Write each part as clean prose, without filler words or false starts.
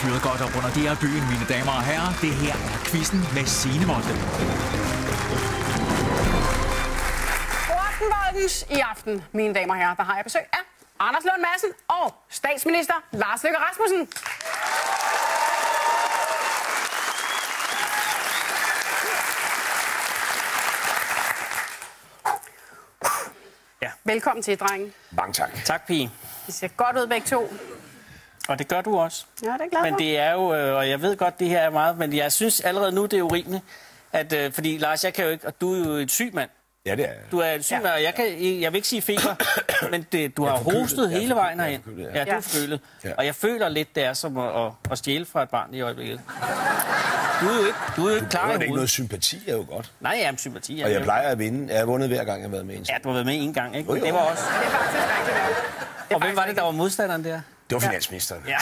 fyret godt op under det her byen, mine damer og herrer. Det her er quizzen med Signe Molde. Aftenvoldens i aften, mine damer og herrer, der har jeg besøg af Anders Lund Madsen og statsminister Lars Løkke Rasmussen. Ja. Velkommen til, drenge. Mange tak. Tak, pige. I ser godt ud begge to. Og det gør du også. Ja, det er glad for. Men det er jo, og jeg ved godt, det her er meget, men jeg synes allerede nu, det er urimeligt, at, fordi Lars, jeg kan jo ikke, og du er jo et syg mand. Ja, det er jeg. Du er et syg mand, og jeg vil ikke sige feber, men du har hostet hele vejen herind. Ja, du er forkølet. Ja. Og jeg føler lidt, det er som at stjæle fra et barn i øjeblikket. Du er jo ikke klar i hovedet. Ikke noget sympati er jo godt. Nej, jeg er sympati. Og jeg plejer at vinde. Jeg har vundet hver gang, jeg har været med en. Ja, du har været med en gang, ikke? Jo. Det var også. Det er faktisk rigtigt. Og hvem var det, der var modstanderen der? Det var finansministeren. Ja.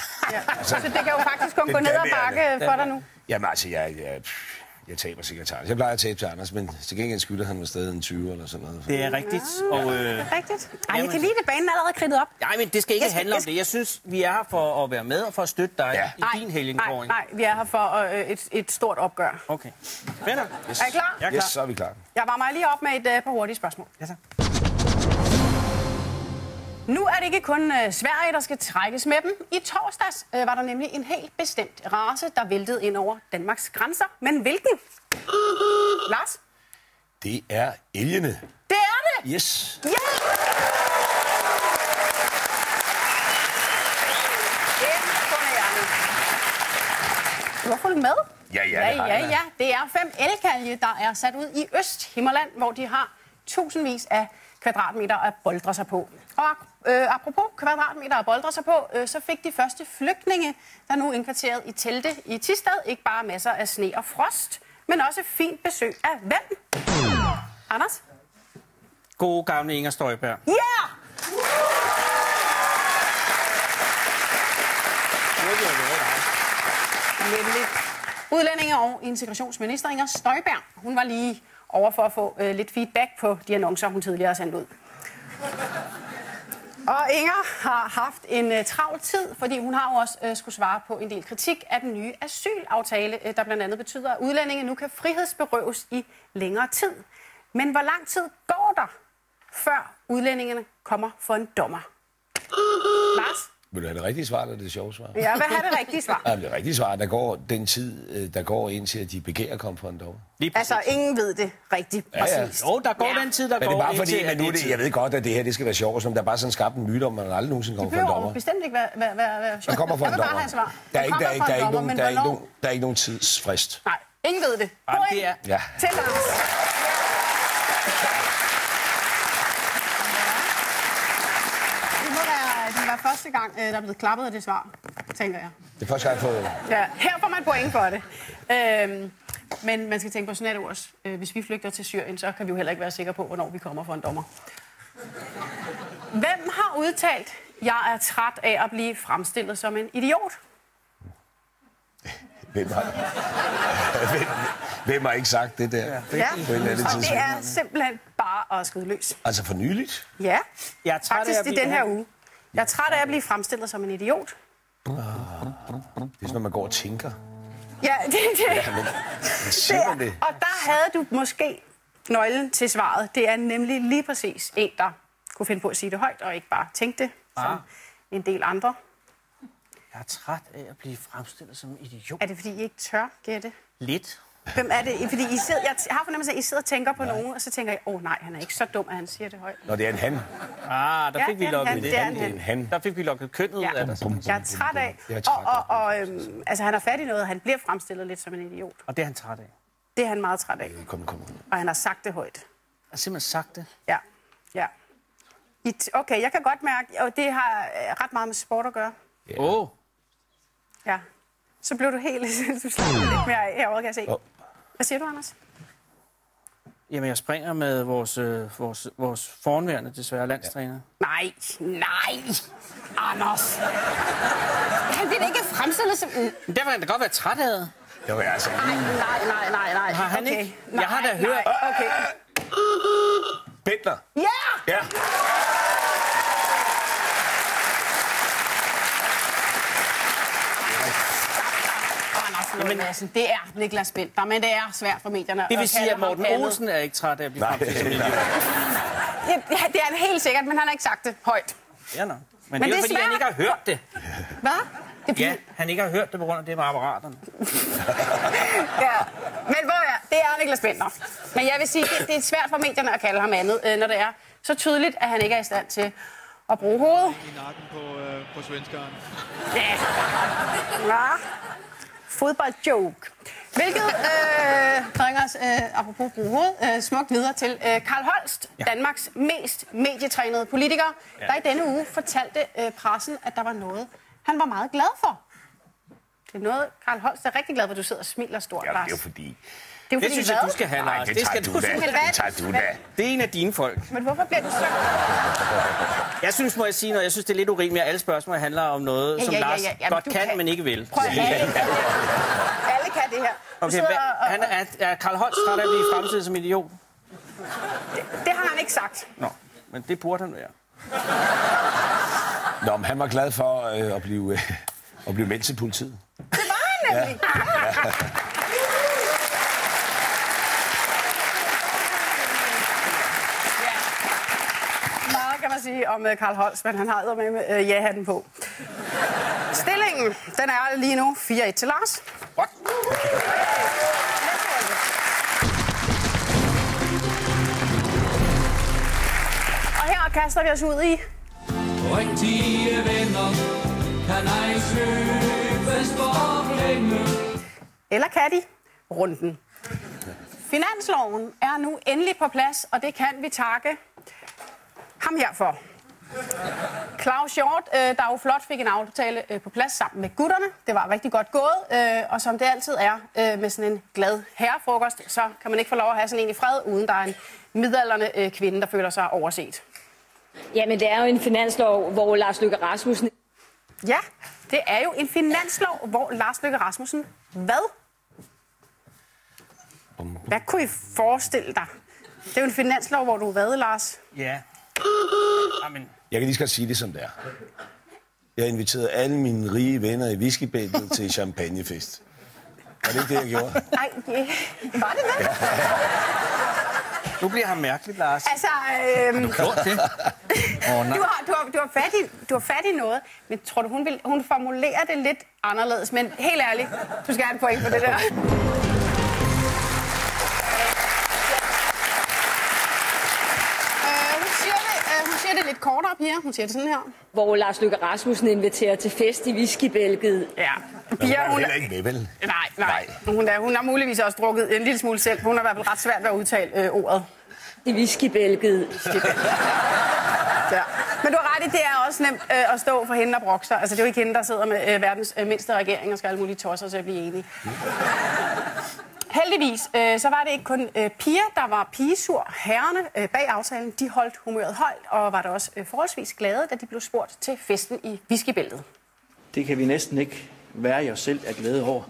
Så det kan jo faktisk kun gå ned ad bakke for dig nu. Jamen altså, jeg taber sikkert til Anders. Jeg plejer at tabe til Anders, men til gengæld skylder han mig stadig en 20 eller sådan noget. Det er rigtigt. Og, Rigtigt. Ej, jeg kan lide det, banen allerede kridtet op. Nej, men det skal ikke handle om det. Jeg synes, vi er her for at være med og for at støtte dig i din helgenkåring. Nej, vi er her for et stort opgør. Okay. Venner. Yes. Er I klar? Jeg er klar. Yes, så er vi klar. Jeg varmer lige op med et par hurtige spørgsmål. Ja, så. Nu er det ikke kun Sverige, der skal trækkes med dem. I torsdags var der nemlig en helt bestemt race, der væltede ind over Danmarks grænser. Men hvilken? Lars? Det er elgene. Det er det! Yes. Ja! Imponerende. Du har fulgt med? Ja. Det er 5 elgkalve, der er sat ud i Østhimmerland, hvor de har tusindvis af kvadratmeter at boldre sig på. Og apropos kvadratmeter at boldre sig på, så fik de første flygtninge, der nu er indkvarteret i telte i Thisted, ikke bare masser af sne og frost, men også fint besøg af hvem? Anders? God gamle Inger Støjberg. Ja! Nemlig udlændinge- og integrationsminister Inger Støjberg. Hun var lige over for at få lidt feedback på de annoncer, hun tidligere har sendt ud. Og Inger har haft en travl tid, fordi hun har jo også skulle svare på en del kritik af den nye asylaftale, der blandt andet betyder, at udlændinge nu kan frihedsberøves i længere tid. Men hvor lang tid går der, før udlændingene kommer for en dommer? Lars? Vil du have det rigtige svar, eller det sjove svar? Ja, hvad er det rigtige svar? Ja, det rigtige svar, der går den tid, der går indtil, at de begærer at komme for en dommer. Altså, ingen ved det rigtigt præcis. Jo, der går den tid, der Men det er går bare fordi, indtil, at nu det, jeg ved godt, at det her det skal være sjovt, som der er bare sådan skabt en myte om, at man aldrig nogensinde kommer for en dommer. Bestemt ikke være Der kommer for en dommer. Der er ikke nogen tidsfrist. Nej, ingen ved det. Jamen, det er... Ja. Til Lars. Det var første gang, der er blevet klappet af det svar, tænker jeg. Det er første gang, jeg får... Ja, her får man point for det. Men man skal tænke på sådan, at også, hvis vi flygter til Syrien, så kan vi jo heller ikke være sikre på, hvornår vi kommer for en dommer. Hvem har udtalt, jeg er træt af at blive fremstillet som en idiot? Hvem har ikke sagt det der? Ja, På en anden og det tidspunkt. er simpelthen bare at skyde løs. Altså for nyligt? Ja, Jeg er træt faktisk af at i blive... den her uge. Jeg er træt af at blive fremstillet som en idiot. Det er sådan, når man går og tænker. Ja, Men siger man det? Og der havde du måske nøglen til svaret. Det er nemlig lige præcis en, der kunne finde på at sige det højt, og ikke bare tænke det, som en del andre. Jeg er træt af at blive fremstillet som en idiot. Er det, fordi I ikke tør gætte? Lidt. Hvem er det? Fordi jeg har fornemmelse af, at I sidder og tænker på nogen, og så tænker jeg, nej, han er ikke så dum, at han siger det højt. Når det er en han. Der fik vi lukket det. Er en han. Der fik vi lukket kønnet ud af det. Jeg er træt af. Altså, han har fat i noget, han bliver fremstillet lidt som en idiot. Og det er han træt af. Det er han meget træt af. Kom. Og han har sagt det højt. Jeg har simpelthen sagt det. Ja. Okay, jeg kan godt mærke, og det har ret meget med sport at gøre. Ja. Så blev du helt... Du slapper lidt mere af herovre, kan jeg se. Hvad siger du, Anders? Jamen, jeg springer med vores fornværende, desværre, landstræner. Nej, Anders. Han bliver ikke fremstillet som... Men derfor kan det godt være træt af det. Det var altså... Nej. Har han ikke? Nej, Jeg har da hørt... Okay. Bentner. Ja! Lund Madsen. Det er Niklas Bentner, men det er svært for medierne. Det vil sige, at Morten Olsen er ikke træt af at blive fremstillet som idiot. Det er han helt sikkert, men han har ikke sagt det højt. Ja, nå. Men det er jo fordi, han ikke har hørt det. Hvad? Ja, han ikke har hørt det på grund af det med apparaterne. Ja, men det er Niklas Bentner. Men jeg vil sige, det er svært for medierne at kalde ham andet, når det er så tydeligt, at han ikke er i stand til at bruge hovedet. I nakken på svenskeren. Ja. Fodboldjoke. Hvilket bringer os, apropos bruge hovedet, smukt videre til Carl Holst, Danmarks mest medietrænede politiker, der i denne uge fortalte pressen, at der var noget, han var meget glad for. Det er noget, Carl Holst er rigtig glad for, at du sidder og smiler stort, Lars. Ja, det er jo fordi... Det synes jeg, du skal have, Lars. Det tager du da. Det tager du da. Det er en af dine folk. Men hvorfor bliver du så... Jeg synes, må jeg sige noget, jeg synes, det er lidt urimeligt, at alle spørgsmål handler om noget, som Lars godt kan, men ikke vil. Prøv at alle kan det her. Okay, er Carl Holst træt af at blive fremstillet som idiot? Det har han ikke sagt. Nå, men det burde han være. Nå, men han var glad for at blive meldt til politiet. Det var han nemlig. Ja. Kan man sige om Carl Holst, men han har med ja-hatten på. Stillingen, den er lige nu 4-1 til Lars. What? Og her kaster vi os ud i... Rigtige venner kan ej købes for penge. Eller kan de? Runden. Finansloven er nu endelig på plads, og det kan vi takke ham herfor. Claus Hjort, der jo flot fik en aftale på plads sammen med gutterne. Det var rigtig godt gået, og som det altid er med sådan en glad herrefrokost, så kan man ikke få lov at have sådan en i fred, uden der er en midaldrende kvinde, der føler sig overset. Jamen, det er jo en finanslov, hvor Lars Løkke Rasmussen... Ja, det er jo en finanslov, hvor Lars Løkke Rasmussen... Hvad? Hvad kunne I forestille dig? Det er jo en finanslov, hvor du hvad, Lars? Ja. Amen. Jeg kan lige så godt sige det, som det er. Jeg inviterede alle mine rige venner i whiskybæltet til champagnefest. Var det ikke det, jeg gjorde? Nej, var det det? Nu bliver han mærkeligt, Lars. Altså, Har du gjort det? Du har fat i noget, men tror du, hun formulerer det lidt anderledes? Men helt ærligt, du skal have en point for det der. Hun siger det lidt kortere, Pia. Hun siger det sådan her. Hvor Lars Løkke Rasmussen inviterer til fest i whiskybælget. Ja. Pia, hun er heller ikke med, vel? Nej. Hun har muligvis også drukket en lille smule selv. Hun har i hvert fald ret svært ved at udtale ordet. I whiskybælget. Ja. Men du har ret i, det er også nemt at stå for hende og brokke sig. Altså, det er jo ikke hende, der sidder med verdens mindste regering og skal alle mulige tosser til at blive enige. Heldigvis, så var det ikke kun Pia, der var pigesur. Herrerne bag aftalen, de holdt humøret højt, og var der også forholdsvis glade, da de blev spurgt til festen i whiskybæltet. Det kan vi næsten ikke være i os selv af glæde over.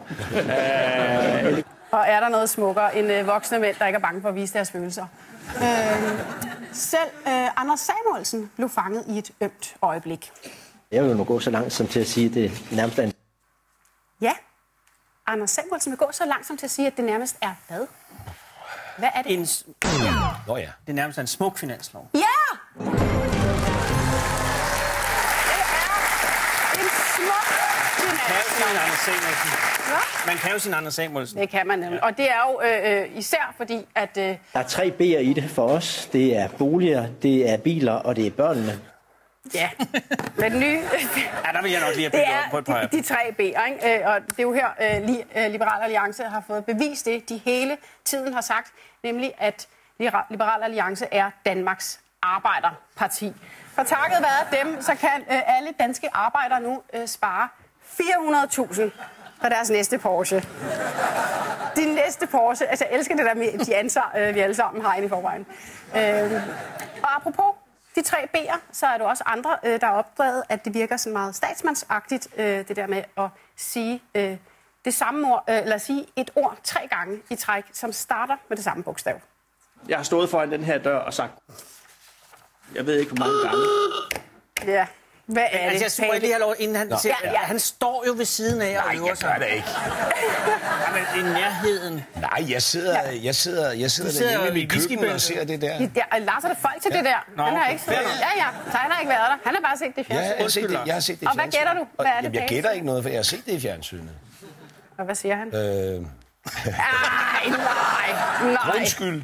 Og er der noget smukkere end voksne mænd, der ikke er bange for at vise deres følelser? Selv Anders Samuelsen blev fanget i et ømt øjeblik. Jeg vil nu gå så langt som til at sige, at det nærmest er en... Ja, Anders Samuelsen vil gå så langt som til at sige, at det nærmest er hvad? Hvad er det? Nå ja. Det er nærmest en smuk finanslov. Ja! Det er en smuk finanslov. Man kan jo sin Anders Samuelsen. Det kan man nemlig. Og det er jo især fordi, at... Der er 3 B'er i det for os. Det er boliger, det er biler, og det er børnene. Ja, med den nye... Ja, der vil jeg nok lige have bygget op på et par. De 3 B'er, ikke? Og det er jo her, Liberal Alliance har fået bevist det, de hele tiden har sagt, nemlig at Liberal Alliance er Danmarks arbejderparti. For takket være dem, så kan alle danske arbejdere nu spare 400.000 for deres næste Porsche. De næste Porsche, altså jeg elsker det der med de ansvar, vi alle sammen har inde i forvejen. Og apropos de 3 B'er, så er der også andre, der har opdaget, at det virker sådan meget statsmandsagtigt, det der med at sige det samme ord, eller sige et ord 3 gange i træk, som starter med det samme bogstav. Jeg har stået foran den her dør og sagt, jeg ved ikke hvor mange gange. Ja, Hvad er det? Jeg tror lige have lov, inden han siger, han står jo ved siden af og øver sig. Nej, jeg gør det ikke. Men i nærheden. Nej, jeg sidder derhjemme i mit køkken og ser det der. Ja, Lars er der folk til det der. Han har ikke siddet der. Ja, så han har ikke været der. Han har bare set det i fjernsynet. Jeg har set det i fjernsynet. Og hvad gætter du? Hvad er det? Jeg gætter ikke noget, for jeg har set det i fjernsynet. Og hvad siger han? Nej.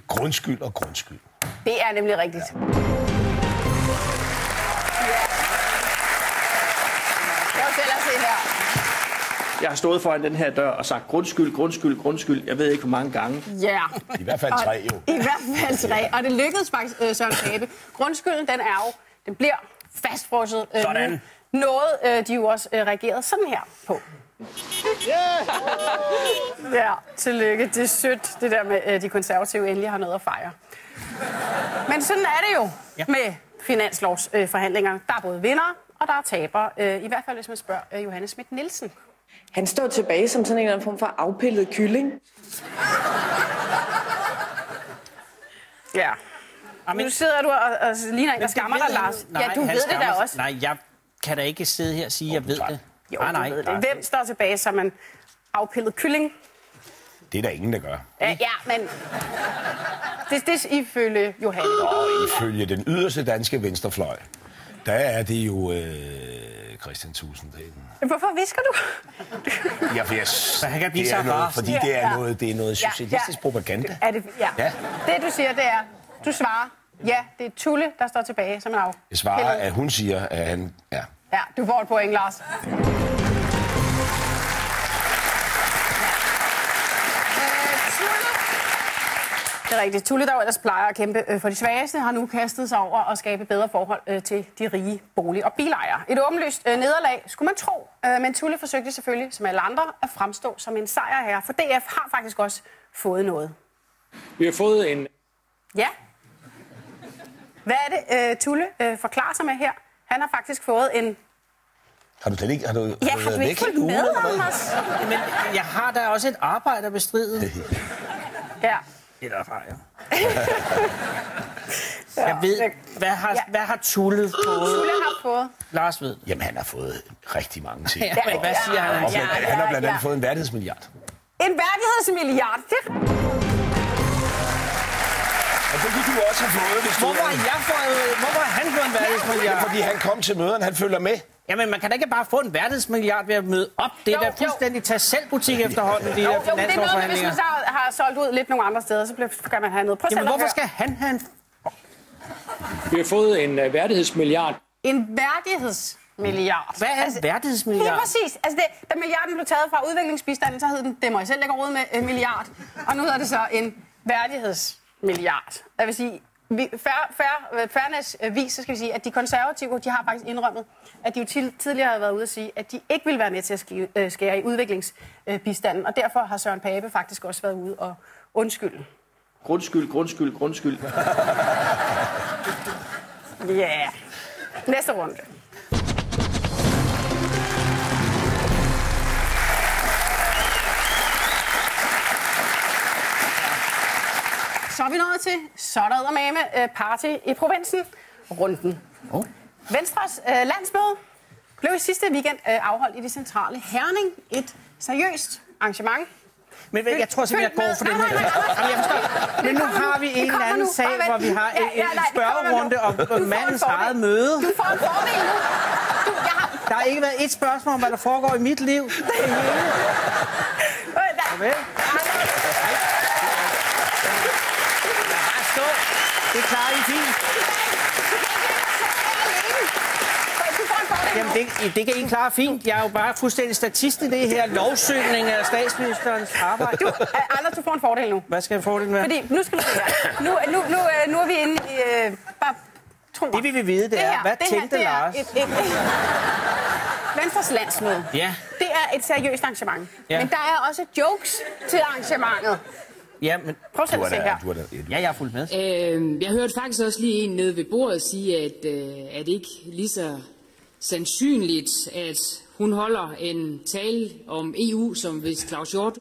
Grundskyld. Det er nemlig rigtigt. Jeg har stået foran den her dør og sagt grundskyld. Jeg ved ikke, hvor mange gange. Ja. I hvert fald 3 jo. I hvert fald 3. Og det lykkedes faktisk, Søren Pape. Grundskylden, den bliver fastfrosset. Sådan. Noget, de jo også reagerede sådan her på. Ja, tillykke. Det er sødt, det der med, de konservative endelig har noget at fejre. Men sådan er det jo med finanslovsforhandlingerne. Der er både vinder, og der er tabere. I hvert fald, hvis man spørger Johanne Schmidt-Nielsen. Han står tilbage som sådan en eller anden form for afpillet kylling. Ja. Nu sidder du og ligner en, der skammer dig, Lars. Ja, du ved det da også. Nej, jeg kan da ikke sidde her og sige, at jeg ved det. Jo, nej. Hvem står tilbage som en afpillet kylling? Det er der ingen, der gør. Ja, men det ifølge Johanne. Og ifølge den yderste danske venstrefløj, der er det jo Christian Tusinddal. Hvorfor visker du? Ja, for han kan blive det er noget, fordi det er noget socialistisk propaganda. Er det, ja. Det du siger, det er, du svarer, ja, det er Tulle, der står tilbage som en af. Jeg svarer, at hun siger, at han... Ja, du får et point, Lars. Det er rigtigt. Tulle, der jo ellers plejer at kæmpe for de svageste, har nu kastet sig over at skabe bedre forhold til de rige bolig- og bilejere. Et åbenlyst nederlag, skulle man tro. Men Tulle forsøgte selvfølgelig, som alle andre, at fremstå som en sejrherre, for DF har faktisk også fået noget. Vi har fået en... Ja. Hvad er det, Tulle forklarer sig med her? Han har faktisk fået en... Har du ikke været væk fulgt med, Anders? Men jeg har da også et arbejde at bestride. Ja. Eller har jeg. Jeg ved, hvad har Tulle fået? Tulle har fået... Lars ved. Jamen, han har fået rigtig mange ting. Ja, men hvad siger han? Han har blandt andet fået en værdighedsmilliard. En værdighedsmilliard? Og det kunne du også have fået, hvis du... Hvorfor har han fået en værdighedsmilliard? Fordi han kom til møderne, han følger med. Jamen, man kan da ikke bare få en værdighedsmilliard ved at møde op. Det er da fuldstændig tag-selv-butik efterhånden, de her finanslovsforhandlinger. Det er noget, hvis man så har solgt ud lidt nogle andre steder, så kan man have noget. Prøv jamen, hvorfor skal han have en... Vi har fået en værdighedsmilliard. En værdighedsmilliard? Hvad er en værdighedsmilliard? Det er præcis. Altså, da milliarden blev taget fra udviklingsbistanden, så hed den, det må jeg selv lægge råd med, en milliard. Og nu hedder det så en værdighedsmilliard. Jeg vil sige, fairness-vis, så skal vi sige, at de konservative, de har faktisk indrømmet, at de jo tidligere har været ude at sige, at de ikke vil være med til at skære i udviklingsbistanden, og derfor har Søren Pape faktisk også været ude og undskylde. Grundskyld. Ja. Næste runde. Så er vi nået til, så er der eddermame party i provinsen, runden. Venstres landsmøde blev i sidste weekend afholdt i det centrale Herning. Et seriøst arrangement. Men jeg tror simpelthen, jeg går for den her. Men nu har vi en eller anden sag, hvor vi har en spørgerunde om mandens eget møde. Du får en fordel nu. Der har ikke været et spørgsmål om, hvad der foregår i mit liv. Det klarer I fint. Jamen, det kan I klare fint. Jeg er jo bare fuldstændig statist i det her lovsøgning af statsministerens arbejde. Anders, du får en fordel nu. Hvad skal jeg fordelen være? Fordi nu skal du se her. Nu er vi inde i... bare tro mig. Det vi vil vide, det er, hvad tænkte Lars? Venstres landsmøde. Ja. Det er et seriøst arrangement. Ja. Men der er også jokes til arrangementet. Ja, men... Prøv selv at se her. Ja, jeg er fuldt med. Jeg hørte faktisk også lige en nede ved bordet sige, at det ikke lige så sandsynligt, at hun holder en tale om EU, som hvis Claus Hjort.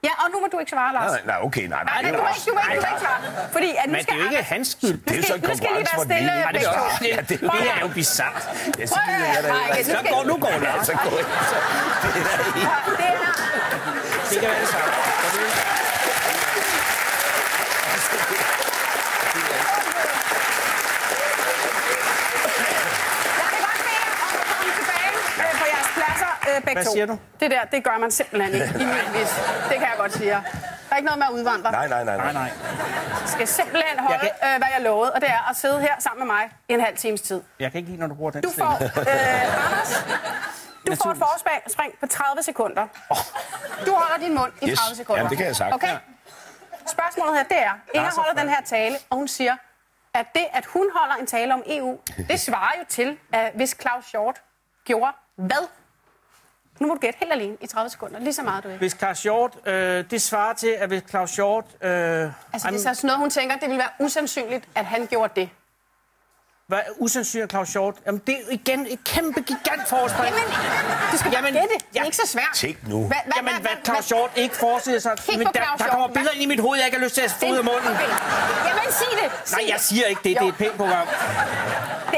Ja, og nu må du ikke svare, Lars. Nej, okay, nej. Nej, du må ikke svare. Fordi at nu Men det er jo ikke hans skyld. Det er jo så en konkurrence for den ene. Det er jo bizarrt. Ja, så gider jeg da ikke. Nu går Lars. Så går jeg. Det kan være det samme. Hvad siger du? Det der, det gør man simpelthen ikke i min vis. Det kan jeg godt sige. Der er ikke noget med at udvandre. Nej. Jeg skal simpelthen holde, hvad jeg lovede, og det er at sidde her sammen med mig i en halv times tid. Jeg kan ikke lide, når du bruger den stemme. Anders, du får et forspring på 30 sekunder. Du holder din mund i 30 sekunder. Jamen, det kan jeg sagt. Okay? Spørgsmålet her, det er, Inger holder den her tale, og hun siger, at det, at hun holder en tale om EU, det svarer jo til, at hvis Claus Hjort gjorde hvad? Nu må du gætte helt alene i 30 sekunder, lige så meget du vil. Hvis Claus Hjort, det svarer til, at hvis Claus Hjort... altså, det er så sådan noget, hun tænker, det ville være usandsynligt, at han gjorde det. Hvad er usandsynligt, Claus Hjort? Jamen, det er jo igen et kæmpe gigant forspring. Jamen, du skal bare gætte. Det er ikke så svært. Tænk nu. Hvad Claus Hjort ikke forestiller sig... Der kommer billeder ind i mit hoved, jeg ikke har lyst til at få ud af munden. Jamen, sig det. Nej, jeg siger ikke det. Det er et pænt program.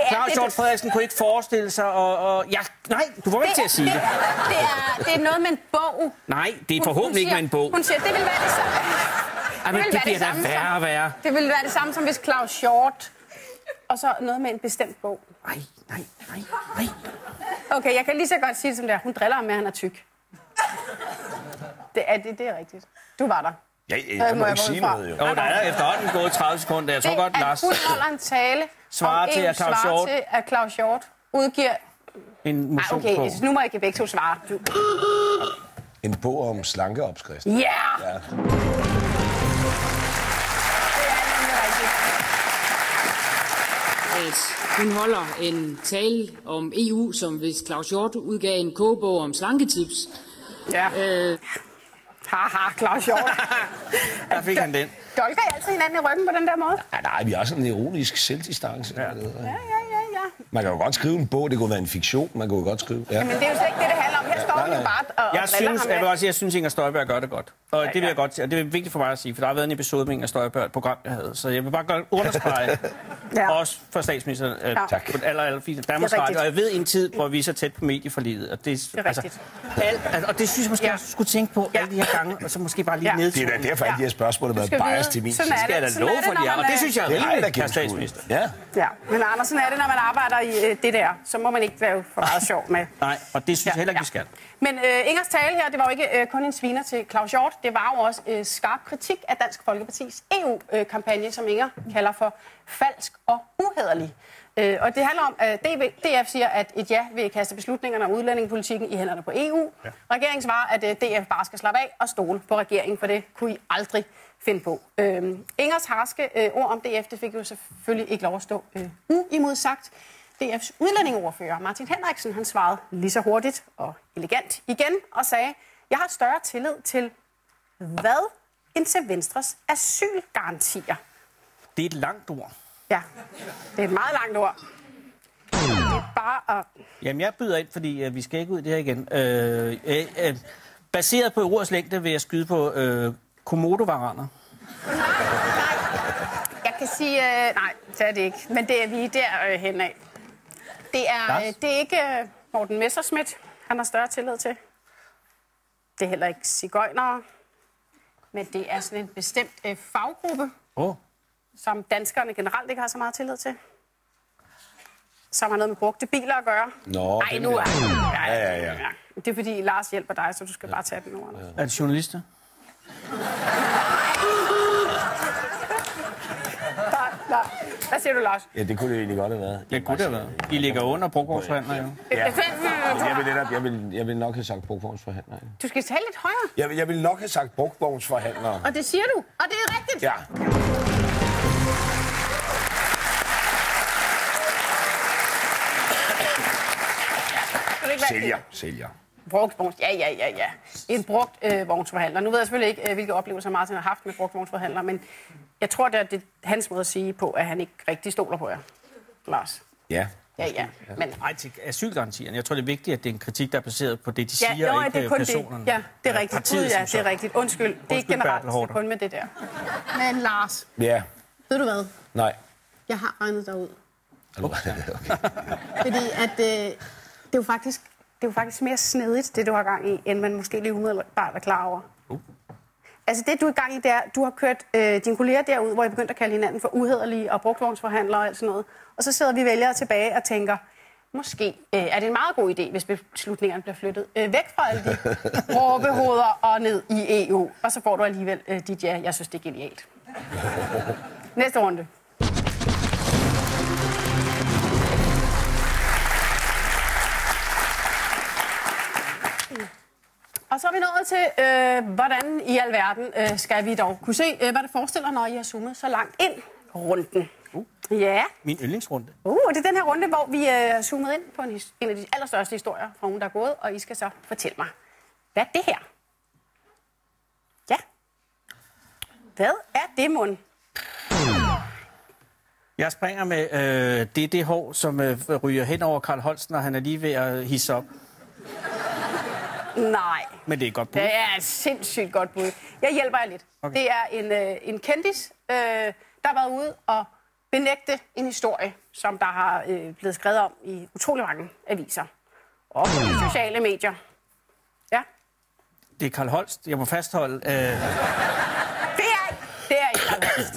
Claus Hjort Frederiksen kunne ikke forestille sig, nej, du var ikke til at sige det. Det er noget med en bog. Nej, det er forhåbentlig ikke med en bog. Hun siger, det vil være det samme. Det bliver da værre og værre. Det vil være det samme, som hvis Claus Hjort... Og så noget med en bestemt bog. Nej. Okay, jeg kan lige så godt sige det som det er. Hun driller ham med, at han er tyk. Det er rigtigt. Du var der. Jeg må ikke sige noget, jo. Der er efterhånden gået 30 sekunder. Jeg tror godt, Lars... Hun holder en tale svarer til, at Claus Hjort udgiver... En motionsbog. Okay, nu må jeg ikke begge to svare. En bog om slankeopskrift. Ja! At hun holder en tale om EU, som hvis Claus Hjort udgav en kogebog om slanketips. Ja. Haha, Claus Hjort. Der fik han den. Dolker I altid hinanden i ryggen på den der måde? Nej, vi har sådan en ironisk selvdistance. Ja. Man kan jo godt skrive en bog, det kunne være en fiktion, man kunne jo godt skrive. Ja. Men det er jo slet ikke det, det handler om. Her står hun jo bare jeg synes, Inger Støjberg gør det godt. Og det vil jeg godt sige, og det er vigtigt for mig at sige, for der har været en episode med Inger Støjberg, et program, jeg havde. Så jeg vil bare godt understrege, også for statsministeren, på det allerfint Danmarks Radio. Og jeg ved en tid, hvor vi er så tæt på medieforliget. Og det er rigtigt. Og det synes jeg måske, jeg skulle tænke på alle de her gange, og så måske bare lige ned. Det er da derfor, alle de her spørgsmål har været bias til min. Så skal jeg da love for det, og det synes jeg er rimeligt, herr statsminister. Ja, men Anders, sådan er det, når man arbejder i det der. Så må man ikke være for meget sjov med. Nej, og det synes jeg heller ikke, vi skal. Men Ingers tale her, det var jo ikke kun en sviner til Claus Hjort. Det var jo også skarp kritik af Dansk Folkepartis EU-kampagne, som Inger kalder for falsk og uhæderlig. Og det handler om, at DF siger, at et ja vil kaste beslutningerne om udlændingepolitikken i hænderne på EU. Ja. Regeringen svarer, at DF bare skal slappe af og stole på regeringen, for det kunne I aldrig finde på. Ingers harske ord om DF, det fik jo selvfølgelig ikke lov at stå uimodsagt. DF's udlændingeordfører Martin Henriksen, han svarede lige så hurtigt og elegant igen og sagde, jeg har større tillid til hvad end til Venstres asylgarantier. Det er et langt ord. Ja, det er et meget langt ord. Det er bare at... Jamen, jeg byder ind, fordi vi skal ikke ud i det her igen. Baseret på ordets længde vil jeg skyde på komodo-varaner. Nej. Jeg kan sige... nej, det er det ikke. Men det er vi derhen af. Det er ikke Morten Messerschmidt, han har større tillid til. Det er heller ikke sigøjnere. Men det er sådan en bestemt faggruppe, som danskerne generelt ikke har så meget tillid til. Som har noget med brugte biler at gøre. Nej, nu er det. Ja. Det er fordi Lars hjælper dig, så du skal bare tage den over. Er det journalister? Nej. Hvad siger du, Lars? Ja, det kunne det egentlig godt have været. Det kunne det have været. I ligger under brugvognsforhandler, jo. Jeg vil nok have sagt brugvognsforhandler. Du skal tale lidt højere. Jeg vil nok have sagt brugvognsforhandler. Og det siger du, og det er rigtigt. Ja. Sælger. Brugt vogns, ja. En brugt vognsforhandler. Nu ved jeg selvfølgelig ikke, hvilke oplevelser Martin har haft med brugt vognsforhandler, men jeg tror, det er hans måde at sige på, at han ikke rigtig stoler på jer, Lars. Ja. Ja. Men... Nej, til asylgarantierne. Jeg tror, det er vigtigt, at det er en kritik, der er baseret på det, de siger, jo, ikke det er kun personerne. Det. Ja, det er rigtigt. Partiet, Ja, det er rigtigt. Undskyld. Det er ikke generelt. Det er kun med det der. Men Lars, Ja. ved du hvad? Nej. Jeg har regnet dig ud. Okay. Fordi at det er jo faktisk mere snedigt, det du har gang i, end man måske lige umiddelbart er klar over. Altså det, du er i gang i, det er, du har kørt dine kolleger derud, hvor I begyndte at kalde hinanden for uhederlige og brugtvognsforhandlere og alt sådan noget. Og så sidder vi vælgere tilbage og tænker, måske er det en meget god idé, hvis beslutningerne bliver flyttet væk fra alle de råbehoveder og ned i EU. Og så får du alligevel dit ja. Jeg synes, det er genialt. Næste runde. Og så er vi nået til, hvordan i alverden skal vi dog kunne se, hvad det forestiller, når I har zoomet så langt ind runden. Ja. Min yndlingsrunde. Det er den her runde, hvor vi har zoomet ind på en af de allerstørste historier fra ugen, der er gået, og I skal så fortælle mig, hvad er det her? Ja. Hvad er det, mon? Jeg springer med det hår, som ryger hen over Carl Holst, når han er lige ved at hisse op. Nej. Men det er et godt bud. Det er et sindssygt godt bud. Jeg hjælper jer lidt. Okay. Det er en kendis, der har været ude og benægte en historie, som der har blevet skrevet om i utrolig mange aviser. Og på de sociale medier. Ja. Det er Carl Holst. Jeg må fastholde... Det er ikke Carl Holst.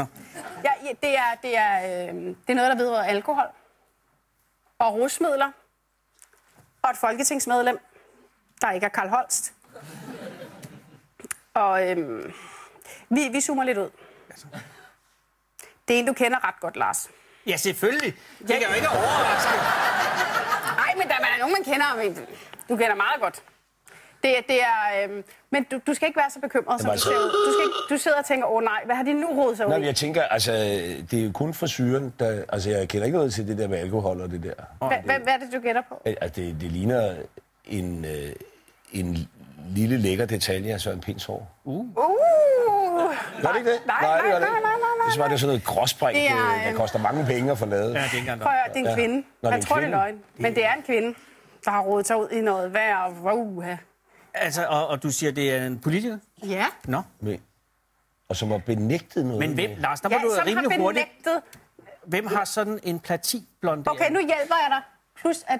Ja, det er noget, der vedrører alkohol og rusmidler og et folketingsmedlem, der ikke er Carl Holst. Og vi zoomer lidt ud. Det er en, du kender ret godt, Lars. Ja, selvfølgelig. Det kan jo ikke overraske. Nej, men der er nogen, man kender. Du kender meget godt. Men du skal ikke være så bekymret, som du ser ud. Du sidder og tænker, nej, hvad har de nu rodet sig ud i? Jeg tænker, altså, det er jo kun frisyren, der... Altså, jeg kender ikke noget til det der med alkohol og det der. Hvad er det, du gætter på? Det ligner en lille lækker detalje af Søren Pinds hår. Gør det ikke det? Nej. Så var det sådan noget gråspring, der koster mange penge at få lavet. Ja, det er en kvinde. Man tror, det er løgn. Men det er en kvinde, der har rodet sig ud i noget værd. Altså, og du siger, det er en politiker? Ja. Nå. Og som har benægtet noget. Men hvem, Lars, der må du rimelig hurtigt... Hvem har sådan en platinblondering? Okay, nu hjælper jeg dig. Plus, at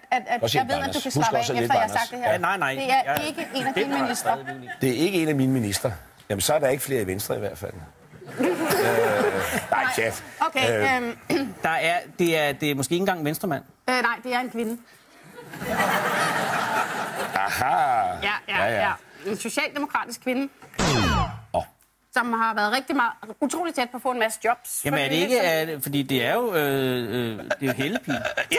jeg ved, at du kan slappe af, efter jeg har sagt det her. Ja, nej. Det er ikke en af dine ministre. Det er ikke en af mine ministre. Jamen, så er der ikke flere i Venstre i hvert fald. Nej, chef. Okay. Det er måske ikke engang en venstremand. Nej, det er en kvinde. Aha. Ja. En socialdemokratisk kvinde. Som har været utroligt tæt på at få en masse jobs. Jamen er det ikke, fordi det er jo Hellepil. Ja.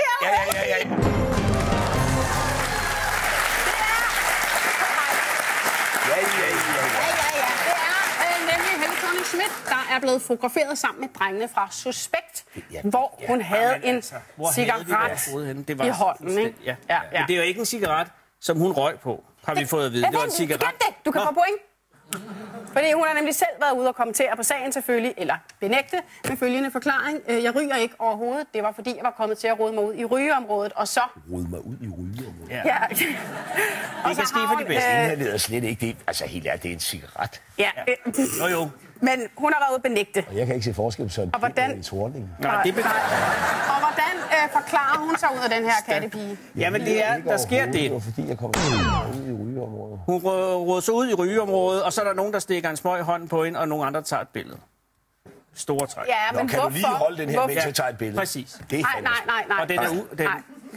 Schmidt, der er blevet fotograferet sammen med drengene fra Suspekt, hvor hun havde en cigaret i hånden. Ikke? Ja. Men det er jo ikke en cigaret, som hun røg på, har vi fået at vide. Det var en cigaret. Du kan få point. Fordi hun har nemlig selv været ude og kommentere på sagen selvfølgelig, eller benægte med følgende forklaring. Jeg ryger ikke overhovedet. Det var fordi, jeg var kommet til at rode mig ud i rygeområdet, og så... Rode mig ud i rygeområdet? Ja. Det kan ske for de bedste. Det er slet ikke det. Altså helt ærligt, det er en cigaret. Ja. Jo. Men hun har været ude og benægte. Og jeg kan ikke se forskel på sådan en Thorning. Nej, det og hvordan forklarer hun sig ud af den her kattepige? Jamen det er, der sker det. Det var fordi, jeg kom ud i rygeområdet. Hun råder sig ud i rygeområdet, og så er der nogen, der stikker en smøg i hånden på hende, og nogle andre tager et billede. Store træk. Ja, men kan du lige holde den her, mens jeg tager et billede? Præcis. Nej. Og den er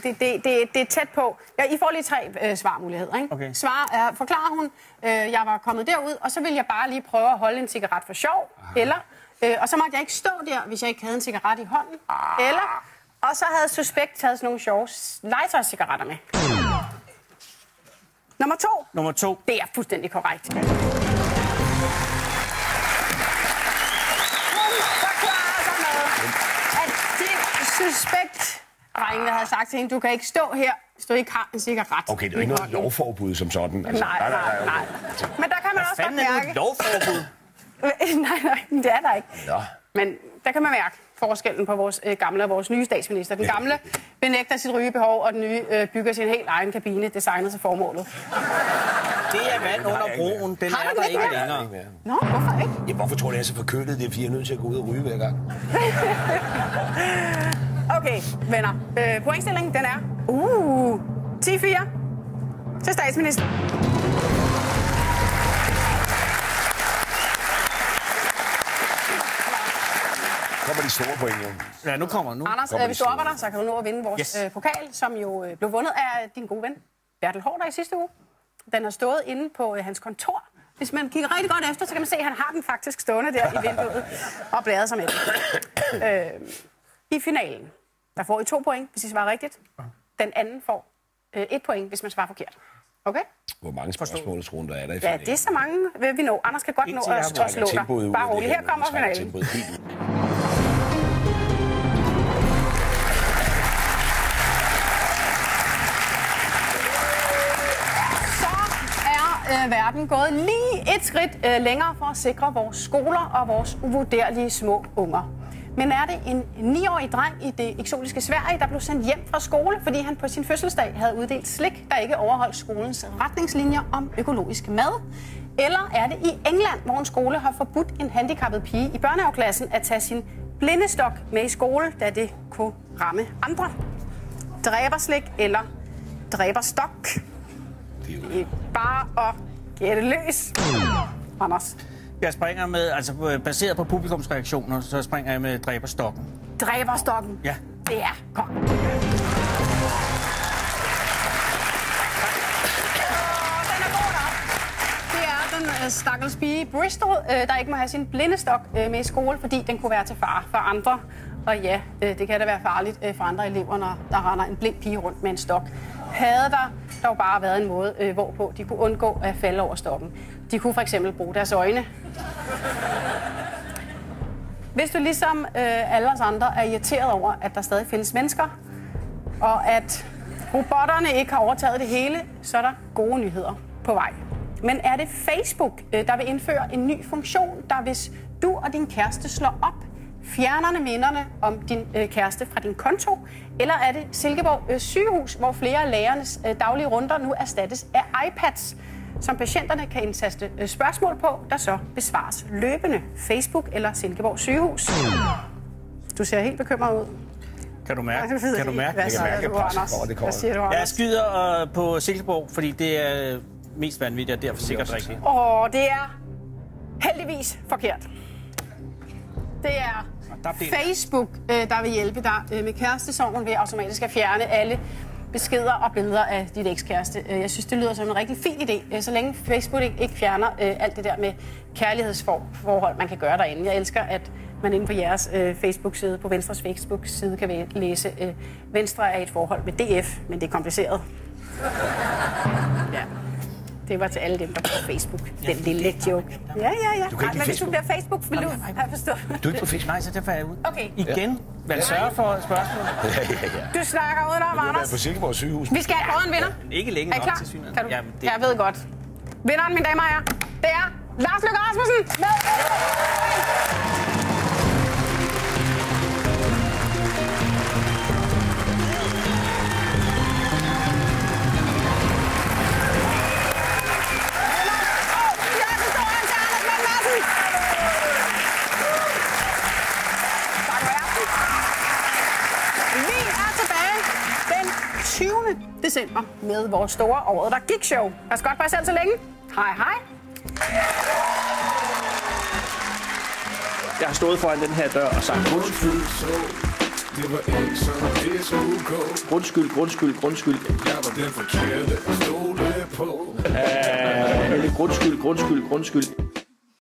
det er tæt på. Ja, I får lige 3 svarmuligheder. Ikke? Okay. Svar er, forklarer hun, jeg var kommet derud, og så ville jeg bare lige prøve at holde en cigaret for sjov. Eller, og så måtte jeg ikke stå der, hvis jeg ikke havde en cigaret i hånden. Eller, og så havde Suspekt taget sådan nogle sjove legetøjscigaretter med. Nummer 2. Det er fuldstændig korrekt. Hun forklarer sig med, at det Suspekt... Drengene havde sagt til hende, du kan ikke stå her, hvis du ikke har en cigaret. Okay, det er jo ikke noget lovforbud som sådan. Altså, Nej. Men der kan man også godt mærke... lovforbud? Nej, det er der ikke. Nå. Men der kan man mærke forskellen på vores gamle og vores nye statsminister. Den gamle benægter sit rygebehov, og den nye bygger sin helt egen kabine, designet til formålet. Det er vand under broen. Den er der ikke længere. Nå, hvorfor ikke? Ja, hvorfor tror du, jeg er så forkølet? Det er fordi, jeg er nødt til at gå ud og ryge hver gang. Okay, venner. Pointstillingen, den er 10-4 til statsminister. Kommer de store point, jo? Ja, nu kommer nu. Anders, hvis du opper dig, så kan du nå at vinde vores pokal, som jo blev vundet af din gode ven, Bertel Haarder, i sidste uge. Den har stået inde på hans kontor. Hvis man kigger rigtig godt efter, så kan man se, at han har den faktisk stående der i vinduet og bladret sig med den. I finalen, der får I 2 point, hvis I svarer rigtigt. Den anden får 1 point, hvis man svarer forkert. Okay? Hvor mange spørgsmålsrunder er der i finalen? Ja, det er så mange, vil vi nå. Anders kan godt nå at slå dig. Bare rolig. Her kommer finalen. Verden gået lige et skridt længere for at sikre vores skoler og vores uvurderlige små unger. Men er det en 9-årig dreng i det eksotiske Sverige, der blev sendt hjem fra skole, fordi han på sin fødselsdag havde uddelt slik, der ikke overholdt skolens retningslinjer om økologisk mad? Eller er det i England, hvor en skole har forbudt en handicappet pige i børnehaveklassen at tage sin blindestok med i skole, da det kunne ramme andre? Dræberslik eller dræberstok? Det er bare at gætte løs. Anders. Jeg springer med, altså baseret på publikumsreaktioner, så springer jeg med dræberstokken. Dræberstokken? Ja. Det er godt. Den er god nok. Det er den stakkels pige Bristol, der ikke må have sin blindestok med i skole, fordi den kunne være til fare for andre. Og ja, det kan da være farligt for andre elever, når der render en blind pige rundt med en stok. Havde der dog bare været en måde, hvorpå de kunne undgå at falde over stokken. De kunne for eksempel bruge deres øjne. Hvis du ligesom alle os andre er irriteret over, at der stadig findes mennesker, og at robotterne ikke har overtaget det hele, så er der gode nyheder på vej. Men er det Facebook, der vil indføre en ny funktion, der hvis du og din kæreste slår op, fjerner minderne om din kæreste fra din konto? Eller er det Silkeborg sygehus, hvor flere af lægernes daglige runder nu erstattes af iPads, som patienterne kan indtaste spørgsmål på, der så besvares løbende? Facebook eller Silkeborg sygehus? Du ser helt bekymret ud. Kan du mærke? Kan du mærke? Hvad siger du, Anders? Hvad siger du, Anders? Jeg skyder på Silkeborg, fordi det er mest vanvittigt, og derfor sikkert rigtigt. Det er heldigvis forkert. Det er Facebook, der vil hjælpe dig med kærestesorgen ved automatisk at fjerne alle beskeder og billeder af dit ekskæreste. Jeg synes, det lyder som en rigtig fin idé, så længe Facebook ikke fjerner alt det der med kærlighedsforhold, man kan gøre derinde. Jeg elsker, at man inde på jeres Facebook-side, på Venstres Facebook-side, kan læse, Venstre er i et forhold med DF, men det er kompliceret. Ja. Det var til alle dem, der på Facebook. Den lille joke. Ja. Du kan ikke men hvis du bliver Facebook, vil du have forstået. Du er ikke på Facebook? Nej, så derfor er jeg ud. Okay. Igen. Hvad sørger for spørgsmål? Du snakker udenom, Anders. På Silkeborg sygehus. Vi skal have en vinder. Ikke længe nok til synligheden. Er klar? Jeg ved godt. Vinderen, mine damer og herrer, det er Lars Løkke Rasmussen med december med vores store Året, der gik show. Pas godt på jer selv så længe. Hej, hej. Jeg har stået foran den her dør og sagt undskyld. Det var ikke sådan, det skulle gå. Grundskyld. Jeg var den forkerte at stole på. Grundskyld.